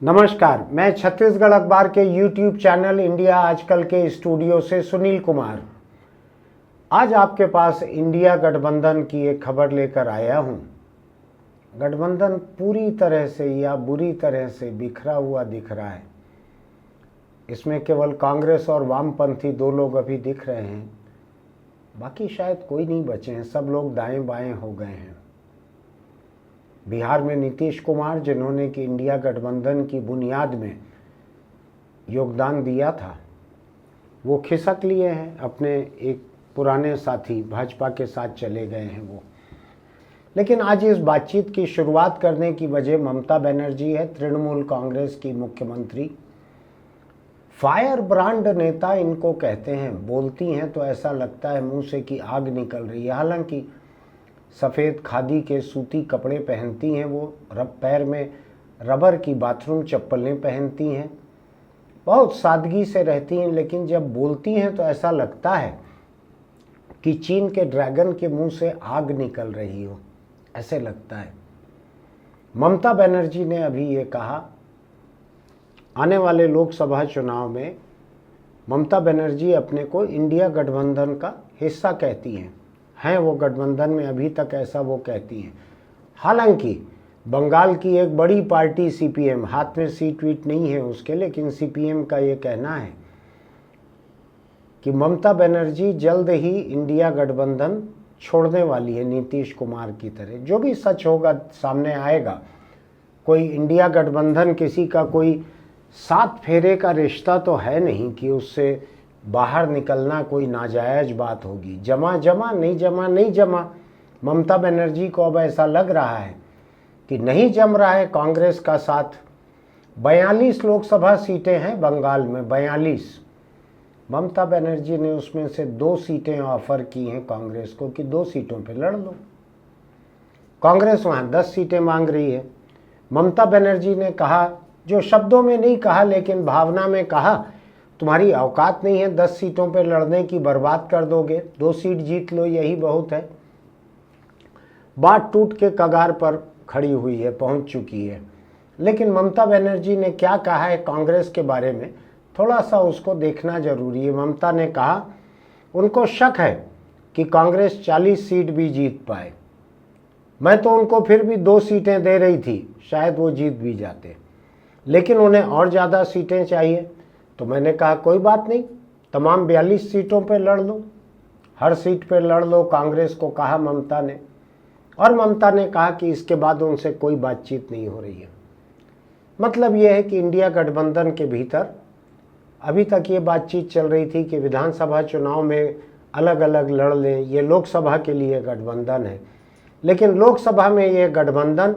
नमस्कार, मैं छत्तीसगढ़ अखबार के YouTube चैनल इंडिया आजकल के स्टूडियो से सुनील कुमार आज आपके पास इंडिया गठबंधन की एक खबर लेकर आया हूं। गठबंधन पूरी तरह से या बुरी तरह से बिखरा हुआ दिख रहा है। इसमें केवल कांग्रेस और वामपंथी दो लोग अभी दिख रहे हैं, बाकी शायद कोई नहीं बचे हैं। सब लोग दाएं बाएं हो गए हैं। बिहार में नीतीश कुमार, जिन्होंने कि इंडिया गठबंधन की बुनियाद में योगदान दिया था, वो खिसक लिए हैं। अपने एक पुराने साथी भाजपा के साथ चले गए हैं वो। लेकिन आज इस बातचीत की शुरुआत करने की वजह ममता बनर्जी है, तृणमूल कांग्रेस की मुख्यमंत्री। फायर ब्रांड नेता इनको कहते हैं। बोलती हैं तो ऐसा लगता है मुंह से कि आग निकल रही है। हालांकि सफ़ेद खादी के सूती कपड़े पहनती हैं वो, पैर में रबर की बाथरूम चप्पलें पहनती हैं, बहुत सादगी से रहती हैं। लेकिन जब बोलती हैं तो ऐसा लगता है कि चीन के ड्रैगन के मुंह से आग निकल रही हो, ऐसे लगता है। ममता बनर्जी ने अभी ये कहा, आने वाले लोकसभा चुनाव में ममता बनर्जी अपने को इंडिया गठबंधन का हिस्सा कहती हैं वो गठबंधन में, अभी तक ऐसा वो कहती हैं। हालांकि बंगाल की एक बड़ी पार्टी सीपीएम, हाथ में सीट वीट नहीं है उसके, लेकिन सीपीएम का ये कहना है कि ममता बनर्जी जल्द ही इंडिया गठबंधन छोड़ने वाली है, नीतीश कुमार की तरह। जो भी सच होगा सामने आएगा। कोई इंडिया गठबंधन किसी का कोई 7 फेरे का रिश्ता तो है नहीं कि उससे बाहर निकलना कोई नाजायज बात होगी। जमा जमा नहीं जमा। ममता बनर्जी को अब ऐसा लग रहा है कि नहीं जम रहा है कांग्रेस का साथ। 42 लोकसभा सीटें हैं बंगाल में, 42। ममता बनर्जी ने उसमें से 2 सीटें ऑफर की हैं कांग्रेस को कि 2 सीटों पे लड़ लो। कांग्रेस वहाँ 10 सीटें मांग रही है। ममता बनर्जी ने कहा, जो शब्दों में नहीं कहा लेकिन भावना में कहा, तुम्हारी औकात नहीं है 10 सीटों पे लड़ने की, बर्बाद कर दोगे, 2 सीट जीत लो, यही बहुत है। बात टूट के कगार पर खड़ी हुई है, पहुंच चुकी है। लेकिन ममता बनर्जी ने क्या कहा है कांग्रेस के बारे में, थोड़ा सा उसको देखना जरूरी है। ममता ने कहा उनको शक है कि कांग्रेस 40 सीट भी जीत पाए। मैं तो उनको फिर भी 2 सीटें दे रही थी, शायद वो जीत भी जाते, लेकिन उन्हें और ज़्यादा सीटें चाहिए। तो मैंने कहा कोई बात नहीं, तमाम 42 सीटों पे लड़ लो, हर सीट पे लड़ लो, कांग्रेस को कहा ममता ने। और ममता ने कहा कि इसके बाद उनसे कोई बातचीत नहीं हो रही है। मतलब ये है कि इंडिया गठबंधन के भीतर अभी तक ये बातचीत चल रही थी कि विधानसभा चुनाव में अलग अलग लड़ लें, ये लोकसभा के लिए गठबंधन है। लेकिन लोकसभा में ये गठबंधन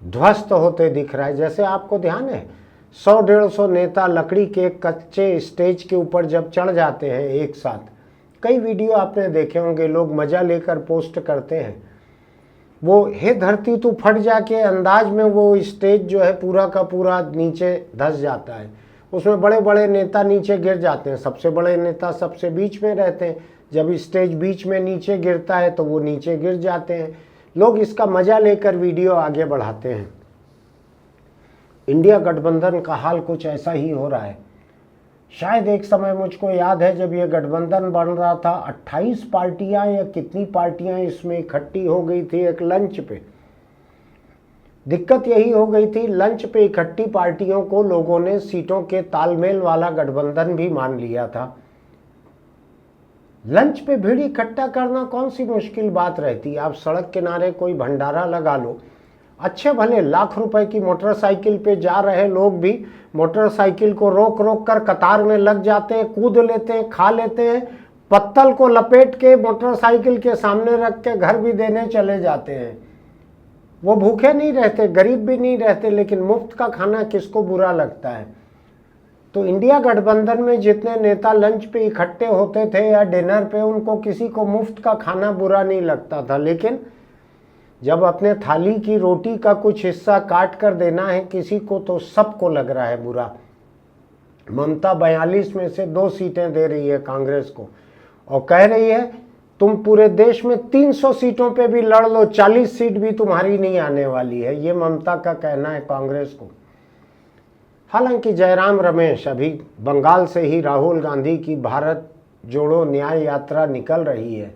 ध्वस्त होते दिख रहा है। जैसे आपको ध्यान है, 100-150 नेता लकड़ी के कच्चे स्टेज के ऊपर जब चढ़ जाते हैं एक साथ, कई वीडियो आपने देखे होंगे, लोग मजा लेकर पोस्ट करते हैं। वो हे धरती तू फट जाके अंदाज में वो स्टेज जो है पूरा का पूरा नीचे धंस जाता है। उसमें बड़े बड़े नेता नीचे गिर जाते हैं। सबसे बड़े नेता सबसे बीच में रहते हैं। जब स्टेज बीच में नीचे गिरता है तो वो नीचे गिर जाते हैं। लोग इसका मजा लेकर वीडियो आगे बढ़ाते हैं। इंडिया गठबंधन का हाल कुछ ऐसा ही हो रहा है। शायद एक समय मुझको याद है जब ये गठबंधन बन रहा था, 28 पार्टियां या कितनी पार्टियां इसमें इकट्ठी हो गई थी एक लंच पे। दिक्कत यही हो गई थी, लंच पे इकट्ठी पार्टियों को लोगों ने सीटों के तालमेल वाला गठबंधन भी मान लिया था। लंच पे भीड़ इकट्ठा करना कौन सी मुश्किल बात रहती। आप सड़क किनारे कोई भंडारा लगा लो, अच्छे भले लाख रुपए की मोटरसाइकिल पे जा रहे लोग भी मोटरसाइकिल को रोक रोक कर कतार में लग जाते हैं, कूद लेते हैं, खा लेते हैं, पत्तल को लपेट के मोटरसाइकिल के सामने रख के घर भी देने चले जाते हैं। वो भूखे नहीं रहते, गरीब भी नहीं रहते, लेकिन मुफ्त का खाना किसको बुरा लगता है। तो इंडिया गठबंधन में जितने नेता लंच पे इकट्ठे होते थे या डिनर पे, उनको किसी को मुफ्त का खाना बुरा नहीं लगता था। लेकिन जब अपने थाली की रोटी का कुछ हिस्सा काट कर देना है किसी को, तो सबको लग रहा है बुरा। ममता 42 में से 2 सीटें दे रही है कांग्रेस को और कह रही है तुम पूरे देश में 300 सीटों पे भी लड़ लो, 40 सीट भी तुम्हारी नहीं आने वाली है। ये ममता का कहना है कांग्रेस को। हालांकि जयराम रमेश अभी बंगाल से ही राहुल गांधी की भारत जोड़ो न्याय यात्रा निकल रही है,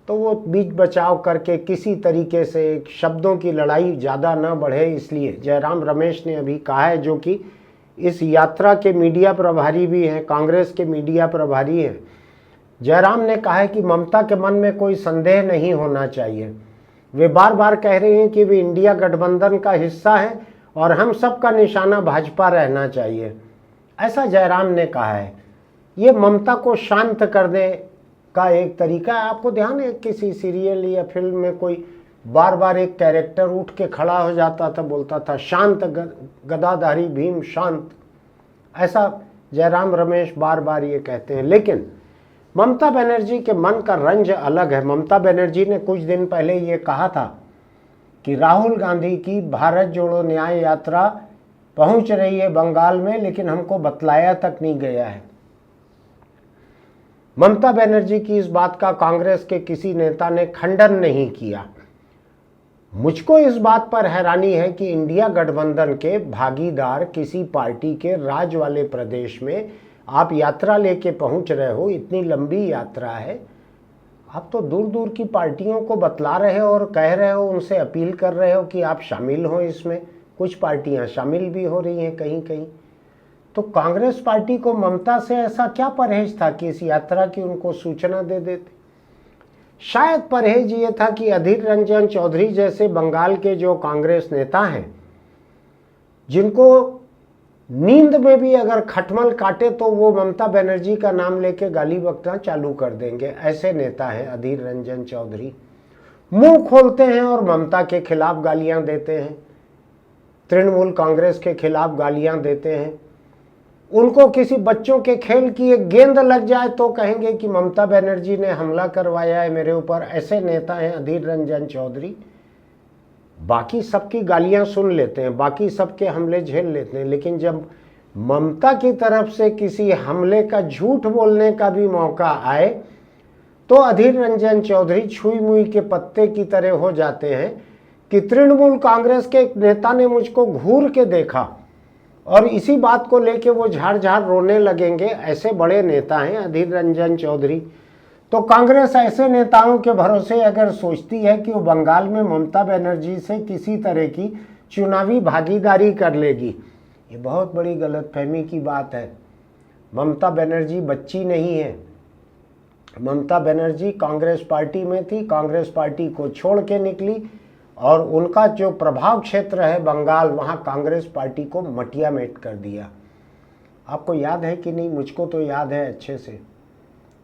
तो वो बीच बचाव करके किसी तरीके से शब्दों की लड़ाई ज़्यादा न बढ़े, इसलिए जयराम रमेश ने अभी कहा है, जो कि इस यात्रा के मीडिया प्रभारी भी हैं, कांग्रेस के मीडिया प्रभारी हैं। जयराम ने कहा है कि ममता के मन में कोई संदेह नहीं होना चाहिए। वे बार बार कह रहे हैं कि वे इंडिया गठबंधन का हिस्सा हैं और हम सब का निशाना भाजपा रहना चाहिए, ऐसा जयराम ने कहा है। ये ममता को शांत करने का एक तरीका है। आपको ध्यान है किसी सीरियल या फिल्म में कोई बार बार एक कैरेक्टर उठ के खड़ा हो जाता था, बोलता था शांत गदाधारी भीम शांत, ऐसा जयराम रमेश बार बार ये कहते हैं। लेकिन ममता बनर्जी के मन का रंज अलग है। ममता बनर्जी ने कुछ दिन पहले ये कहा था कि राहुल गांधी की भारत जोड़ो न्याय यात्रा पहुंच रही है बंगाल में, लेकिन हमको बतलाया तक नहीं गया है। ममता बनर्जी की इस बात का कांग्रेस के किसी नेता ने खंडन नहीं किया। मुझको इस बात पर हैरानी है कि इंडिया गठबंधन के भागीदार किसी पार्टी के राज वाले प्रदेश में आप यात्रा लेके पहुंच रहे हो, इतनी लंबी यात्रा है, आप तो दूर दूर की पार्टियों को बतला रहे हो और कह रहे हो, उनसे अपील कर रहे हो कि आप शामिल हो इसमें। कुछ पार्टियां शामिल भी हो रही हैं कहीं कहीं। तो कांग्रेस पार्टी को ममता से ऐसा क्या परहेज था कि इस यात्रा की उनको सूचना दे देते? शायद परहेज ये था कि अधीर रंजन चौधरी जैसे बंगाल के जो कांग्रेस नेता हैं, जिनको नींद में भी अगर खटमल काटे तो वो ममता बनर्जी का नाम लेके गाली बकना चालू कर देंगे, ऐसे नेता हैं अधीर रंजन चौधरी। मुंह खोलते हैं और ममता के खिलाफ गालियां देते हैं, तृणमूल कांग्रेस के खिलाफ गालियां देते हैं। उनको किसी बच्चों के खेल की एक गेंद लग जाए तो कहेंगे कि ममता बनर्जी ने हमला करवाया है मेरे ऊपर, ऐसे नेता हैं अधीर रंजन चौधरी। बाकी सबकी गालियां सुन लेते हैं, बाकी सबके हमले झेल लेते हैं, लेकिन जब ममता की तरफ से किसी हमले का झूठ बोलने का भी मौका आए तो अधीर रंजन चौधरी छुई मुई के पत्ते की तरह हो जाते हैं कि तृणमूल कांग्रेस के एक नेता ने मुझको घूर के देखा और इसी बात को लेके वो झाड़ झाड़ रोने लगेंगे। ऐसे बड़े नेता हैं अधीर रंजन चौधरी। तो कांग्रेस ऐसे नेताओं के भरोसे अगर सोचती है कि वो बंगाल में ममता बनर्जी से किसी तरह की चुनावी भागीदारी कर लेगी, ये बहुत बड़ी गलतफहमी की बात है। ममता बनर्जी बच्ची नहीं है। ममता बनर्जी कांग्रेस पार्टी में थी, कांग्रेस पार्टी को छोड़ के निकली और उनका जो प्रभाव क्षेत्र है बंगाल, वहाँ कांग्रेस पार्टी को मटिया मेट कर दिया। आपको याद है कि नहीं? मुझको तो याद है अच्छे से।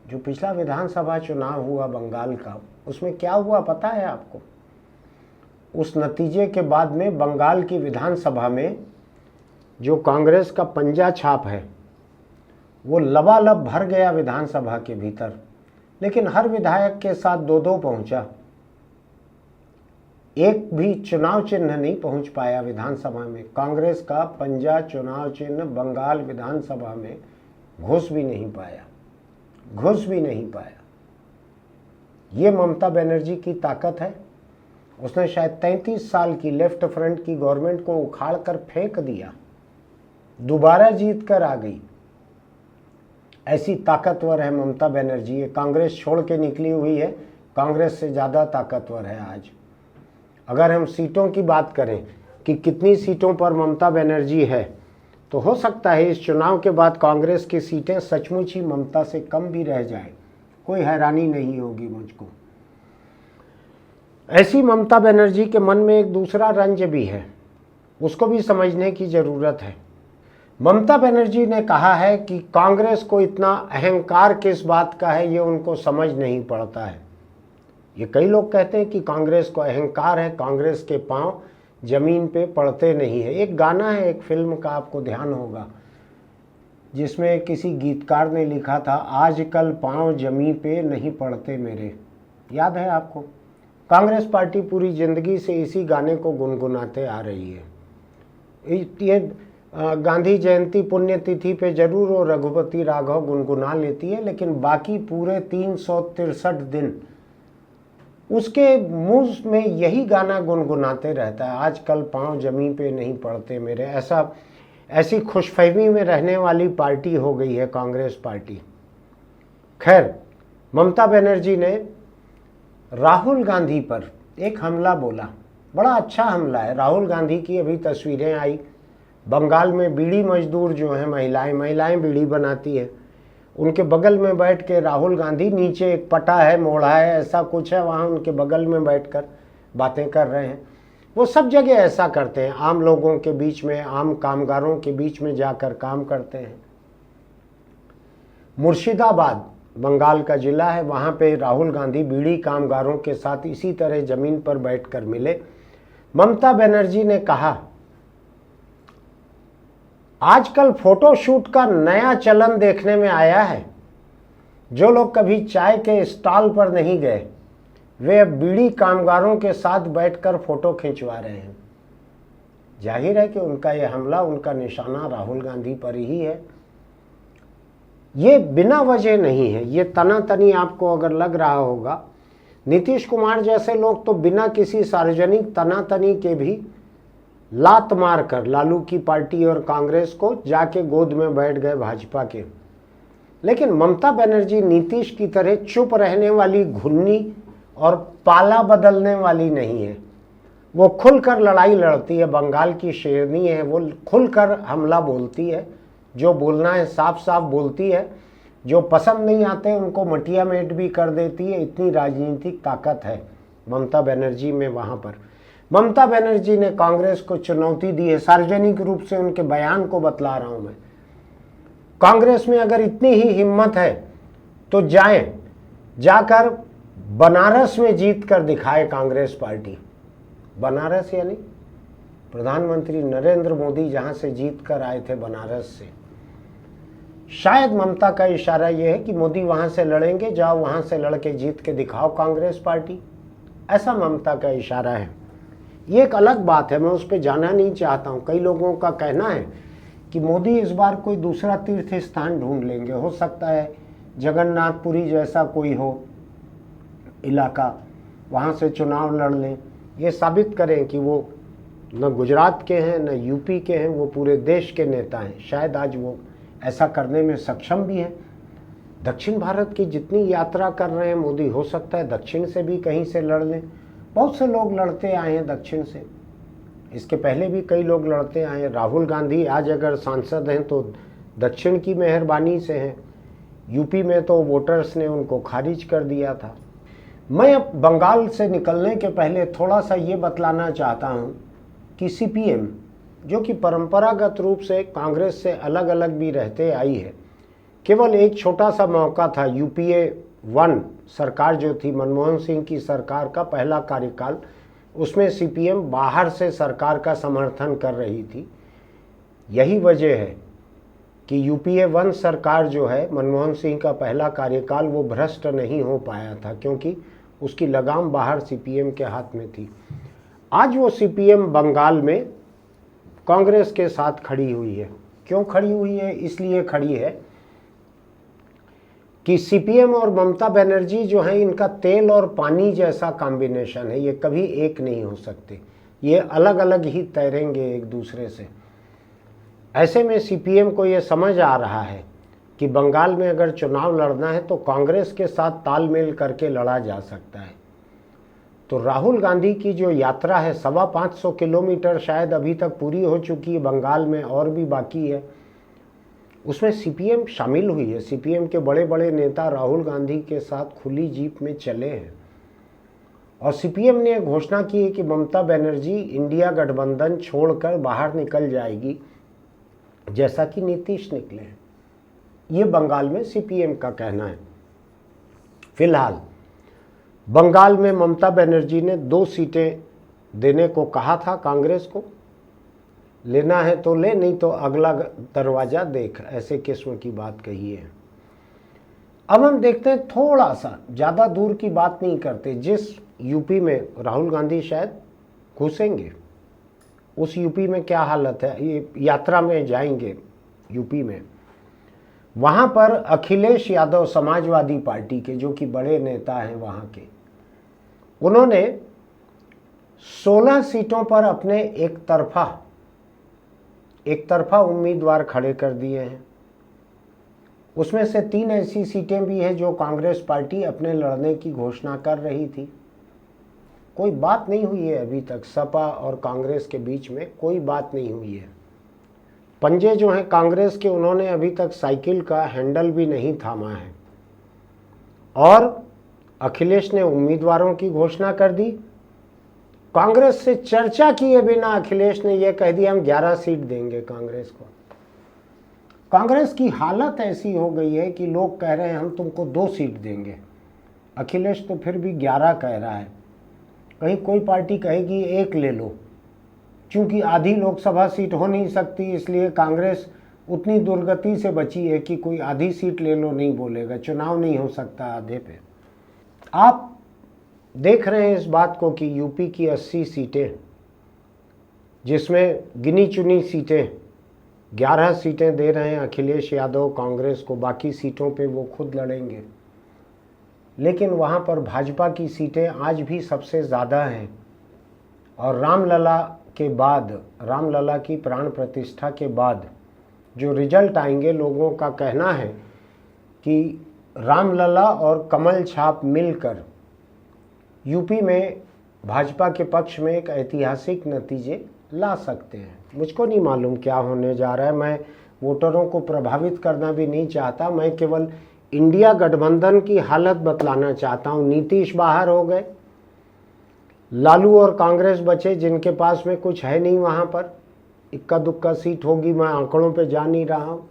जो पिछला विधानसभा चुनाव हुआ बंगाल का, उसमें क्या हुआ पता है आपको? उस नतीजे के बाद में बंगाल की विधानसभा में जो कांग्रेस का पंजा छाप है वो लबालब भर गया विधानसभा के भीतर, लेकिन हर विधायक के साथ दो दो पहुंचा। एक भी चुनाव चिन्ह नहीं पहुंच पाया विधानसभा में। कांग्रेस का पंजा चुनाव चिन्ह बंगाल विधानसभा में घुस भी नहीं पाया, घुस भी नहीं पाया। ये ममता बनर्जी की ताकत है। उसने शायद 33 साल की लेफ्ट फ्रंट की गवर्नमेंट को उखाड़ कर फेंक दिया, दोबारा जीत कर आ गई। ऐसी ताकतवर है ममता बनर्जी। ये कांग्रेस छोड़ के निकली हुई है, कांग्रेस से ज़्यादा ताकतवर है आज। अगर हम सीटों की बात करें कि कितनी सीटों पर ममता बनर्जी है, तो हो सकता है इस चुनाव के बाद कांग्रेस की सीटें सचमुच ही ममता से कम भी रह जाए। कोई हैरानी नहीं होगी मुझको। ऐसी ममता बनर्जी के मन में एक दूसरा रंज भी है, उसको भी समझने की ज़रूरत है। ममता बनर्जी ने कहा है कि कांग्रेस को इतना अहंकार किस बात का है ये उनको समझ नहीं पड़ता है। ये कई लोग कहते हैं कि कांग्रेस को अहंकार है, कांग्रेस के पांव जमीन पे पड़ते नहीं है। एक गाना है एक फिल्म का, आपको ध्यान होगा, जिसमें किसी गीतकार ने लिखा था, आजकल पांव जमीन पे नहीं पड़ते मेरे। याद है आपको? कांग्रेस पार्टी पूरी जिंदगी से इसी गाने को गुनगुनाते आ रही है। ये गांधी जयंती पुण्यतिथि पे जरूर वो रघुपति राघव गुनगुना लेती है, लेकिन बाकी पूरे 363 दिन उसके मुंह में यही गाना गुनगुनाते रहता है, आजकल पांव जमीन पे नहीं पड़ते मेरे। ऐसा ऐसी खुशफहमी में रहने वाली पार्टी हो गई है कांग्रेस पार्टी। खैर, ममता बनर्जी ने राहुल गांधी पर एक हमला बोला, बड़ा अच्छा हमला है। राहुल गांधी की अभी तस्वीरें आई, बंगाल में बीड़ी मजदूर जो हैं, महिलाएं बीड़ी बनाती हैं, उनके बगल में बैठ के राहुल गांधी, नीचे एक पटा है, मोड़ा है, ऐसा कुछ है, वहाँ उनके बगल में बैठकर बातें कर रहे हैं। वो सब जगह ऐसा करते हैं, आम लोगों के बीच में, आम कामगारों के बीच में जाकर काम करते हैं। मुर्शिदाबाद बंगाल का जिला है, वहाँ पे राहुल गांधी बीड़ी कामगारों के साथ इसी तरह ज़मीन पर बैठकर मिले। ममता बनर्जी ने कहा, आजकल फोटोशूट का नया चलन देखने में आया है। जो लोग कभी चाय के स्टॉल पर नहीं गए, वे अब बीड़ी कामगारों के साथ बैठकर फोटो खिंचवा रहे हैं। जाहिर है कि उनका यह हमला, उनका निशाना राहुल गांधी पर ही है। ये बिना वजह नहीं है, ये तनातनी आपको अगर लग रहा होगा, नीतीश कुमार जैसे लोग तो बिना किसी सार्वजनिक तनातनी के भी लात मार कर लालू की पार्टी और कांग्रेस को जाके गोद में बैठ गए भाजपा के। लेकिन ममता बनर्जी नीतीश की तरह चुप रहने वाली, घुन्नी और पाला बदलने वाली नहीं है। वो खुलकर लड़ाई लड़ती है, बंगाल की शेरनी है, वो खुलकर हमला बोलती है, जो बोलना है साफ साफ बोलती है, जो पसंद नहीं आते उनको मटिया मेट भी कर देती है। इतनी राजनीतिक ताकत है ममता बनर्जी में। वहाँ पर ममता बनर्जी ने कांग्रेस को चुनौती दी है, सार्वजनिक रूप से उनके बयान को बतला रहा हूं मैं। कांग्रेस में अगर इतनी ही हिम्मत है तो जाकर बनारस में जीत कर दिखाए कांग्रेस पार्टी। बनारस यानी प्रधानमंत्री नरेंद्र मोदी जहां से जीत कर आए थे, बनारस से। शायद ममता का इशारा यह है कि मोदी वहां से लड़ेंगे, जाओ वहां से लड़के जीत के दिखाओ कांग्रेस पार्टी, ऐसा ममता का इशारा है। ये एक अलग बात है, मैं उस पर जाना नहीं चाहता हूँ। कई लोगों का कहना है कि मोदी इस बार कोई दूसरा तीर्थ स्थान ढूंढ लेंगे, हो सकता है जगन्नाथपुरी जैसा कोई हो इलाका, वहाँ से चुनाव लड़ लें, ये साबित करें कि वो न गुजरात के हैं न यूपी के हैं, वो पूरे देश के नेता हैं। शायद आज वो ऐसा करने में सक्षम भी हैं। दक्षिण भारत की जितनी यात्रा कर रहे हैं मोदी, हो सकता है दक्षिण से भी कहीं से लड़ लें। बहुत से लोग लड़ते आए हैं दक्षिण से, इसके पहले भी कई लोग लड़ते आए हैं। राहुल गांधी आज अगर सांसद हैं तो दक्षिण की मेहरबानी से हैं, यूपी में तो वोटर्स ने उनको खारिज कर दिया था। मैं अब बंगाल से निकलने के पहले थोड़ा सा ये बतलाना चाहता हूँ कि सीपीएम, जो कि परंपरागत रूप से कांग्रेस से अलग अलग भी रहते आई है, केवल एक छोटा सा मौका था, यूपीए 1 सरकार जो थी, मनमोहन सिंह की सरकार का पहला कार्यकाल, उसमें सीपीएम बाहर से सरकार का समर्थन कर रही थी। यही वजह है कि यूपीए 1 सरकार जो है, मनमोहन सिंह का पहला कार्यकाल, वो भ्रष्ट नहीं हो पाया था, क्योंकि उसकी लगाम बाहर सीपीएम के हाथ में थी। आज वो सीपीएम बंगाल में कांग्रेस के साथ खड़ी हुई है। क्यों खड़ी हुई है? इसलिए खड़ी है कि सीपीएम और ममता बनर्जी जो है, इनका तेल और पानी जैसा कॉम्बिनेशन है, ये कभी एक नहीं हो सकते, ये अलग अलग ही तैरेंगे एक दूसरे से। ऐसे में सीपीएम को ये समझ आ रहा है कि बंगाल में अगर चुनाव लड़ना है तो कांग्रेस के साथ तालमेल करके लड़ा जा सकता है। तो राहुल गांधी की जो यात्रा है, 550 किलोमीटर शायद अभी तक पूरी हो चुकी है, बंगाल में और भी बाकी है, उसमें सीपीएम शामिल हुई है। सीपीएम के बड़े बड़े नेता राहुल गांधी के साथ खुली जीप में चले हैं और सीपीएम ने घोषणा की है कि ममता बनर्जी इंडिया गठबंधन छोड़कर बाहर निकल जाएगी, जैसा कि नीतीश निकले हैं। ये बंगाल में सीपीएम का कहना है। फिलहाल बंगाल में ममता बनर्जी ने 2 सीटें देने को कहा था कांग्रेस को, लेना है तो ले, नहीं तो अगला दरवाजा देख, ऐसे किस्म की बात कही है। अब हम देखते हैं, थोड़ा सा ज़्यादा दूर की बात नहीं करते, जिस यूपी में राहुल गांधी शायद घुसेंगे, उस यूपी में क्या हालत है, ये यात्रा में जाएंगे यूपी में, वहाँ पर अखिलेश यादव समाजवादी पार्टी के, जो कि बड़े नेता हैं वहाँ के, उन्होंने 16 सीटों पर अपने एक तरफा एक तरफा उम्मीदवार खड़े कर दिए हैं। उसमें से 3 ऐसी सीटें भी हैं जो कांग्रेस पार्टी अपने लड़ने की घोषणा कर रही थी। कोई बात नहीं हुई है अभी तक, सपा और कांग्रेस के बीच में कोई बात नहीं हुई है। पंजे जो हैं कांग्रेस के, उन्होंने अभी तक साइकिल का हैंडल भी नहीं थामा है। और अखिलेश ने उम्मीदवारों की घोषणा कर दी। कांग्रेस से चर्चा किए बिना अखिलेश ने यह कह दिया हम 11 सीट देंगे कांग्रेस को। कांग्रेस की हालत ऐसी हो गई है कि लोग कह रहे हैं हम तुमको 2 सीट देंगे, अखिलेश तो फिर भी 11 कह रहा है। कहीं कोई पार्टी कहेगी 1 ले लो। चूंकि आधी लोकसभा सीट हो नहीं सकती, इसलिए कांग्रेस उतनी दुर्गति से बची है कि कोई आधी सीट ले लो नहीं बोलेगा, चुनाव नहीं हो सकता आधे पे। आप देख रहे हैं इस बात को कि यूपी की 80 सीटें, जिसमें गिनी चुनी सीटें 11 सीटें दे रहे हैं अखिलेश यादव कांग्रेस को, बाकी सीटों पे वो खुद लड़ेंगे। लेकिन वहाँ पर भाजपा की सीटें आज भी सबसे ज़्यादा हैं। और रामलला के बाद, रामलला की प्राण प्रतिष्ठा के बाद जो रिजल्ट आएंगे, लोगों का कहना है कि रामलला और कमल छाप मिलकर यूपी में भाजपा के पक्ष में एक ऐतिहासिक नतीजे ला सकते हैं। मुझको नहीं मालूम क्या होने जा रहा है, मैं वोटरों को प्रभावित करना भी नहीं चाहता, मैं केवल इंडिया गठबंधन की हालत बतलाना चाहता हूँ। नीतीश बाहर हो गए, लालू और कांग्रेस बचे जिनके पास में कुछ है नहीं, वहाँ पर इक्का दुक्का सीट होगी, मैं आंकड़ों पे जा नहीं रहा हूँ।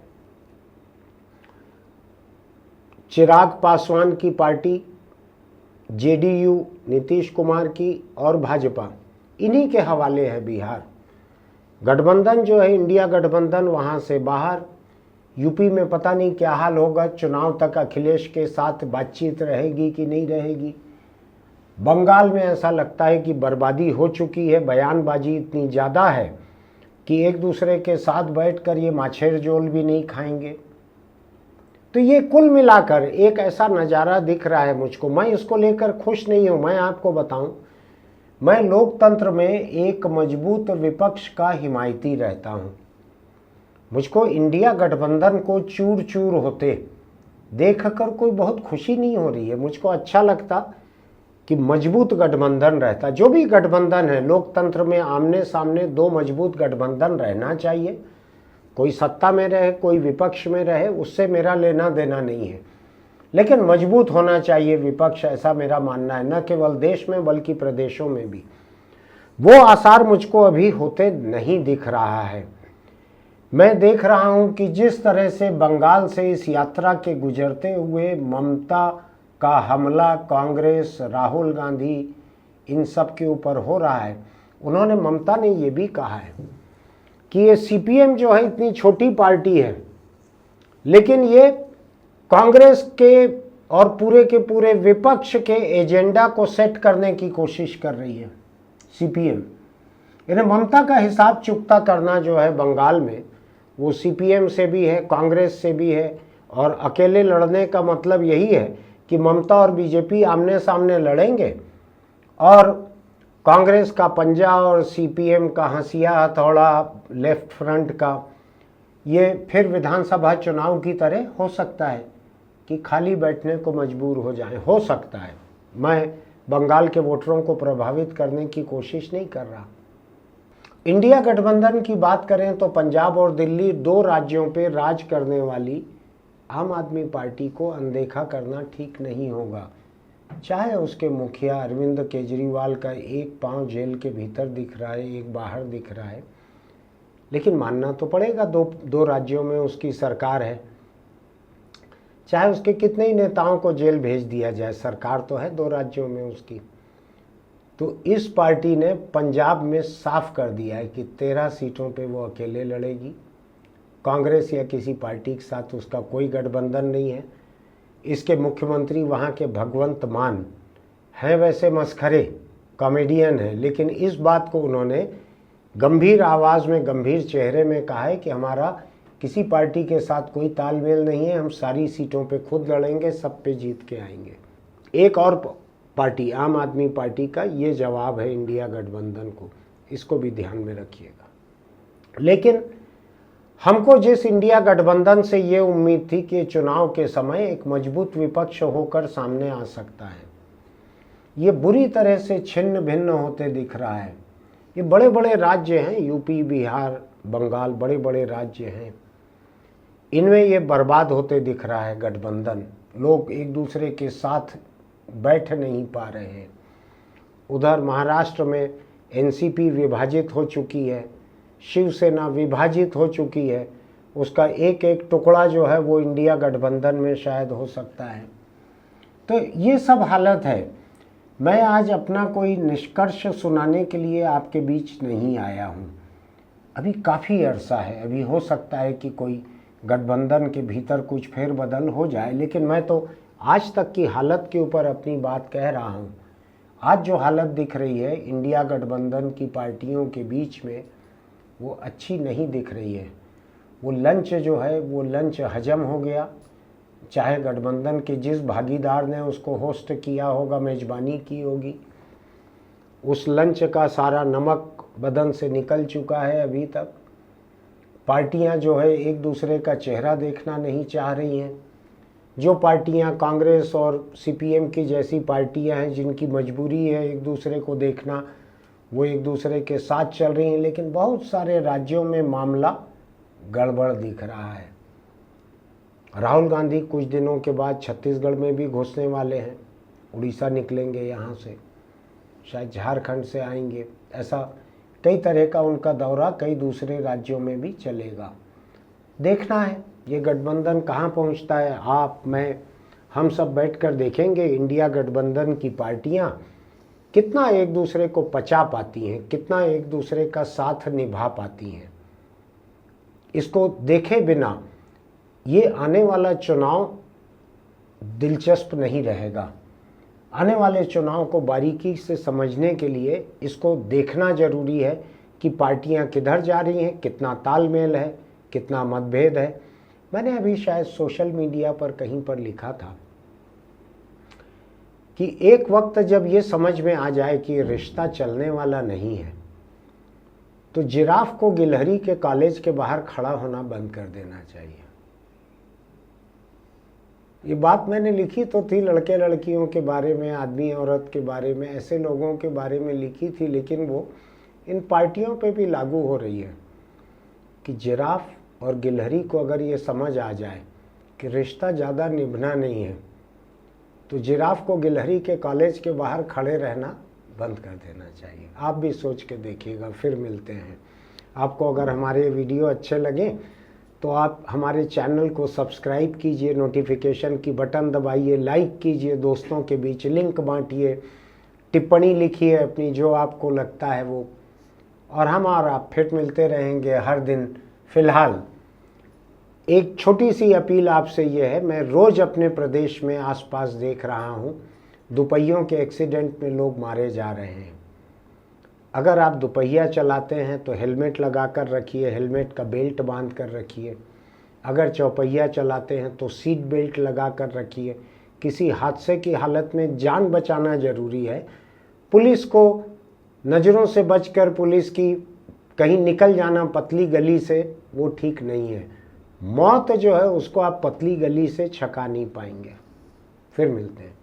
चिराग पासवान की पार्टी, जेडीयू नीतीश कुमार की और भाजपा, इन्हीं के हवाले है बिहार। गठबंधन जो है इंडिया गठबंधन वहाँ से बाहर। यूपी में पता नहीं क्या हाल होगा, चुनाव तक अखिलेश के साथ बातचीत रहेगी कि नहीं रहेगी। बंगाल में ऐसा लगता है कि बर्बादी हो चुकी है, बयानबाजी इतनी ज़्यादा है कि एक दूसरे के साथ बैठकर ये माछेर जोल भी नहीं खाएंगे। तो ये कुल मिलाकर एक ऐसा नज़ारा दिख रहा है मुझको। मैं इसको लेकर खुश नहीं हूँ। मैं आपको बताऊँ, मैं लोकतंत्र में एक मजबूत विपक्ष का हिमायती रहता हूँ। मुझको इंडिया गठबंधन को चूर चूर होते देखकर कोई बहुत खुशी नहीं हो रही है। मुझको अच्छा लगता कि मजबूत गठबंधन रहता। जो भी गठबंधन है, लोकतंत्र में आमने सामने 2 मजबूत गठबंधन रहना चाहिए। कोई सत्ता में रहे, कोई विपक्ष में रहे, उससे मेरा लेना देना नहीं है, लेकिन मजबूत होना चाहिए विपक्ष, ऐसा मेरा मानना है। न केवल देश में बल्कि प्रदेशों में भी। वो आसार मुझको अभी होते नहीं दिख रहा है। मैं देख रहा हूं कि जिस तरह से बंगाल से इस यात्रा के गुजरते हुए ममता का हमला कांग्रेस, राहुल गांधी, इन सब के ऊपर हो रहा है। उन्होंने, ममता ने ये भी कहा है कि ये सीपीएम जो है इतनी छोटी पार्टी है, लेकिन ये कांग्रेस के और पूरे के पूरे विपक्ष के एजेंडा को सेट करने की कोशिश कर रही है सीपीएम। यानी ममता का हिसाब चुकता करना जो है बंगाल में, वो सीपीएम से भी है, कांग्रेस से भी है। और अकेले लड़ने का मतलब यही है कि ममता और बीजेपी आमने सामने लड़ेंगे और कांग्रेस का पंजा और सीपीएम का हंसिया हथौड़ा लेफ्ट फ्रंट का, ये फिर विधानसभा चुनाव की तरह हो सकता है कि खाली बैठने को मजबूर हो जाएं। हो सकता है। मैं बंगाल के वोटरों को प्रभावित करने की कोशिश नहीं कर रहा। इंडिया गठबंधन की बात करें तो पंजाब और दिल्ली 2 राज्यों पे राज करने वाली आम आदमी पार्टी को अनदेखा करना ठीक नहीं होगा। चाहे उसके मुखिया अरविंद केजरीवाल का एक पांव जेल के भीतर दिख रहा है, एक बाहर दिख रहा है, लेकिन मानना तो पड़ेगा दो राज्यों में उसकी सरकार है। चाहे उसके कितने ही नेताओं को जेल भेज दिया जाए, सरकार तो है 2 राज्यों में उसकी। तो इस पार्टी ने पंजाब में साफ कर दिया है कि 13 सीटों पे वो अकेले लड़ेगी। कांग्रेस या किसी पार्टी के साथ उसका कोई गठबंधन नहीं है। इसके मुख्यमंत्री वहाँ के भगवंत मान हैं, वैसे मस्खरे कॉमेडियन हैं, लेकिन इस बात को उन्होंने गंभीर आवाज़ में, गंभीर चेहरे में कहा है कि हमारा किसी पार्टी के साथ कोई तालमेल नहीं है, हम सारी सीटों पे खुद लड़ेंगे, सब पे जीत के आएंगे। एक और पार्टी, आम आदमी पार्टी का ये जवाब है इंडिया गठबंधन को, इसको भी ध्यान में रखिएगा। लेकिन हमको जिस इंडिया गठबंधन से ये उम्मीद थी कि चुनाव के समय एक मजबूत विपक्ष होकर सामने आ सकता है, ये बुरी तरह से छिन्न भिन्न होते दिख रहा है। ये बड़े बड़े राज्य हैं, यूपी, बिहार, बंगाल, बड़े बड़े राज्य हैं, इनमें ये बर्बाद होते दिख रहा है गठबंधन। लोग एक दूसरे के साथ बैठ नहीं पा रहे हैं। उधर महाराष्ट्र में एनसीपी विभाजित हो चुकी है, शिवसेना विभाजित हो चुकी है, उसका एक एक टुकड़ा जो है वो इंडिया गठबंधन में शायद हो सकता है। तो ये सब हालत है। मैं आज अपना कोई निष्कर्ष सुनाने के लिए आपके बीच नहीं आया हूँ। अभी काफ़ी अरसा है, अभी हो सकता है कि कोई गठबंधन के भीतर कुछ फेरबदल हो जाए, लेकिन मैं तो आज तक की हालत के ऊपर अपनी बात कह रहा हूँ। आज जो हालत दिख रही है इंडिया गठबंधन की पार्टियों के बीच में, वो अच्छी नहीं दिख रही है। वो लंच जो है वो लंच हजम हो गया, चाहे गठबंधन के जिस भागीदार ने उसको होस्ट किया होगा, मेज़बानी की होगी, उस लंच का सारा नमक बदन से निकल चुका है। अभी तक पार्टियां जो है एक दूसरे का चेहरा देखना नहीं चाह रही हैं। जो पार्टियां कांग्रेस और सीपीएम की जैसी पार्टियां हैं जिनकी मजबूरी है एक दूसरे को देखना, वो एक दूसरे के साथ चल रही हैं, लेकिन बहुत सारे राज्यों में मामला गड़बड़ दिख रहा है। राहुल गांधी कुछ दिनों के बाद छत्तीसगढ़ में भी घुसने वाले हैं, उड़ीसा निकलेंगे यहाँ से, शायद झारखंड से आएंगे। ऐसा कई तरह का उनका दौरा कई दूसरे राज्यों में भी चलेगा। देखना है ये गठबंधन कहाँ पहुँचता है। आप, मैं, हम सब बैठकर देखेंगे इंडिया गठबंधन की पार्टियाँ कितना एक दूसरे को पचा पाती हैं, कितना एक दूसरे का साथ निभा पाती हैं। इसको देखे बिना ये आने वाला चुनाव दिलचस्प नहीं रहेगा। आने वाले चुनाव को बारीकी से समझने के लिए इसको देखना जरूरी है कि पार्टियां किधर जा रही हैं, कितना तालमेल है, कितना मतभेद है। मैंने अभी शायद सोशल मीडिया पर कहीं पर लिखा था कि एक वक्त जब ये समझ में आ जाए कि रिश्ता चलने वाला नहीं है, तो जिराफ को गिलहरी के कॉलेज के बाहर खड़ा होना बंद कर देना चाहिए। ये बात मैंने लिखी तो थी लड़के लड़कियों के बारे में, आदमी औरत के बारे में, ऐसे लोगों के बारे में लिखी थी, लेकिन वो इन पार्टियों पे भी लागू हो रही है कि जिराफ और गिलहरी को अगर ये समझ आ जाए कि रिश्ता ज़्यादा निभना नहीं है, तो जिराफ को गिलहरी के कॉलेज के बाहर खड़े रहना बंद कर देना चाहिए। आप भी सोच के देखिएगा। फिर मिलते हैं। आपको अगर हमारे वीडियो अच्छे लगें तो आप हमारे चैनल को सब्सक्राइब कीजिए, नोटिफिकेशन की बटन दबाइए, लाइक कीजिए, दोस्तों के बीच लिंक बांटिए, टिप्पणी लिखिए अपनी जो आपको लगता है वो, और हम और आप फिर मिलते रहेंगे हर दिन। फिलहाल एक छोटी सी अपील आपसे ये है, मैं रोज़ अपने प्रदेश में आसपास देख रहा हूँ दुपहियों के एक्सीडेंट में लोग मारे जा रहे हैं। अगर आप दुपहिया चलाते हैं तो हेलमेट लगा कर रखिए, हेलमेट का बेल्ट बांध कर रखिए। अगर चौपहिया चलाते हैं तो सीट बेल्ट लगा कर रखिए। किसी हादसे की हालत में जान बचाना ज़रूरी है। पुलिस को नज़रों से बचकर पुलिस की कहीं निकल जाना पतली गली से, वो ठीक नहीं है। मौत जो है उसको आप पतली गली से छका नहीं पाएंगे। फिर मिलते हैं।